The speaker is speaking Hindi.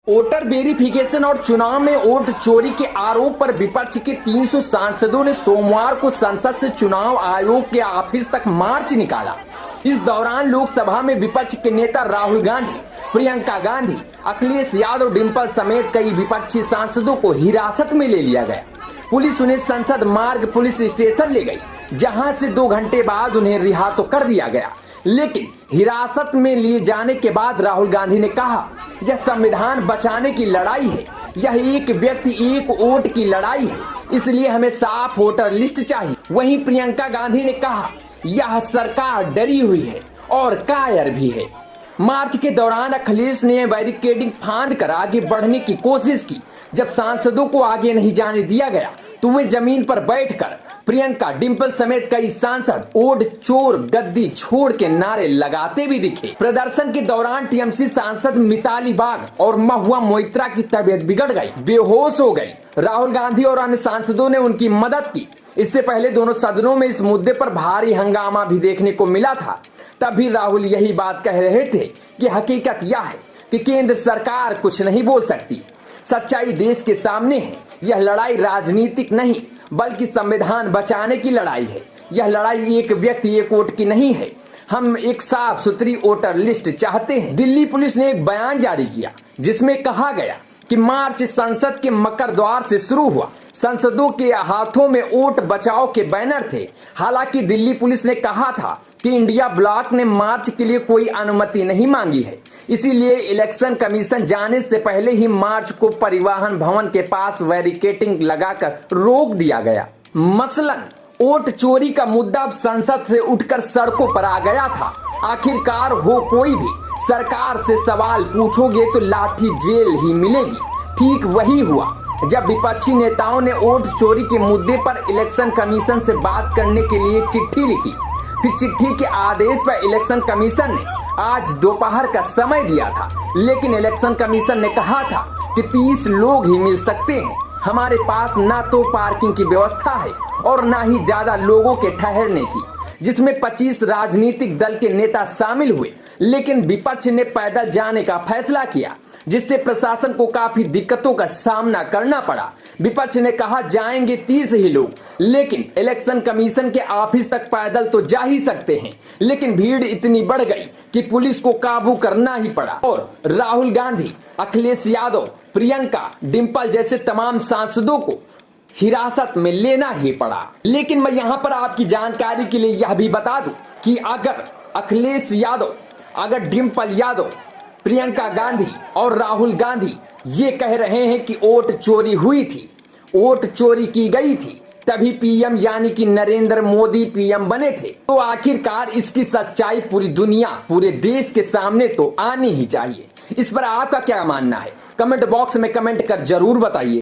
वोटर वेरिफिकेशन और चुनाव में वोट चोरी के आरोप पर विपक्ष के 300 सांसदों ने सोमवार को संसद से चुनाव आयोग के ऑफिस तक मार्च निकाला। इस दौरान लोकसभा में विपक्ष के नेता राहुल गांधी, प्रियंका गांधी, अखिलेश यादव, डिम्पल समेत कई विपक्षी सांसदों को हिरासत में ले लिया गया। पुलिस उन्हें संसद मार्ग पुलिस स्टेशन ले गई, जहां से 2 घंटे बाद उन्हें रिहा तो कर दिया गया। लेकिन हिरासत में लिए जाने के बाद राहुल गांधी ने कहा, यह संविधान बचाने की लड़ाई है, यह एक व्यक्ति एक वोट की लड़ाई है, इसलिए हमें साफ वोटर लिस्ट चाहिए। वहीं प्रियंका गांधी ने कहा, यह सरकार डरी हुई है और कायर भी है। मार्च के दौरान अखिलेश ने बैरिकेडिंग फांद कर आगे बढ़ने की कोशिश की। जब सांसदों को आगे नहीं जाने दिया गया तो वे जमीन पर बैठकर प्रियंका, डिम्पल समेत कई सांसद वोट चोर, गद्दी छोड़ के नारे लगाते भी दिखे। प्रदर्शन के दौरान टीएमसी सांसद मिताली बाग और महुआ मोइत्रा की तबीयत बिगड़ गई, बेहोश हो गई। राहुल गांधी और अन्य सांसदों ने उनकी मदद की। इससे पहले दोनों सदनों में इस मुद्दे पर भारी हंगामा भी देखने को मिला था। तब भी राहुल यही बात कह रहे थे कि हकीकत यह है कि केंद्र सरकार कुछ नहीं बोल सकती। सच्चाई देश के सामने है। यह लड़ाई राजनीतिक नहीं बल्कि संविधान बचाने की लड़ाई है। यह लड़ाई एक व्यक्ति एक वोट की नहीं है। हम एक साफ सुथरी वोटर लिस्ट चाहते हैं। दिल्ली पुलिस ने एक बयान जारी किया जिसमें कहा गया कि मार्च संसद के मकर द्वार से शुरू हुआ। सांसदों के हाथों में वोट बचाओ के बैनर थे। हालांकि दिल्ली पुलिस ने कहा था कि इंडिया ब्लॉक ने मार्च के लिए कोई अनुमति नहीं मांगी है, इसीलिए इलेक्शन कमीशन जाने से पहले ही मार्च को परिवहन भवन के पास बैरिकेडिंग लगाकर रोक दिया गया। मसलन वोट चोरी का मुद्दा अब संसद से उठकर सड़कों पर आ गया था। आखिरकार हो कोई भी सरकार से सवाल पूछोगे तो लाठी जेल ही मिलेगी। ठीक वही हुआ जब विपक्षी नेताओं ने वोट चोरी के मुद्दे पर इलेक्शन कमीशन से बात करने के लिए चिट्ठी लिखी। फिर चिट्ठी के आदेश पर इलेक्शन कमीशन ने आज दोपहर का समय दिया था, लेकिन इलेक्शन कमीशन ने कहा था कि 30 लोग ही मिल सकते हैं। हमारे पास ना तो पार्किंग की व्यवस्था है और ना ही ज्यादा लोगों के ठहरने की, जिसमें 25 राजनीतिक दल के नेता शामिल हुए। लेकिन विपक्ष ने पैदल जाने का फैसला किया, जिससे प्रशासन को काफी दिक्कतों का सामना करना पड़ा। विपक्ष ने कहा जाएंगे 30 ही लोग, लेकिन इलेक्शन कमीशन के ऑफिस तक पैदल तो जा ही सकते हैं। लेकिन भीड़ इतनी बढ़ गई कि पुलिस को काबू करना ही पड़ा और राहुल गांधी, अखिलेश यादव, प्रियंका, डिम्पल जैसे तमाम सांसदों को हिरासत में लेना ही पड़ा। लेकिन मैं यहाँ पर आपकी जानकारी के लिए यह भी बता दूं कि अगर अखिलेश यादव, अगर डिम्पल यादव, प्रियंका गांधी और राहुल गांधी ये कह रहे हैं कि वोट चोरी हुई थी, वोट चोरी की गई थी, तभी पीएम यानी कि नरेंद्र मोदी पीएम बने थे, तो आखिरकार इसकी सच्चाई पूरी दुनिया, पूरे देश के सामने तो आनी ही चाहिए। इस पर आपका क्या मानना है? कमेंट बॉक्स में कमेंट कर जरूर बताइए।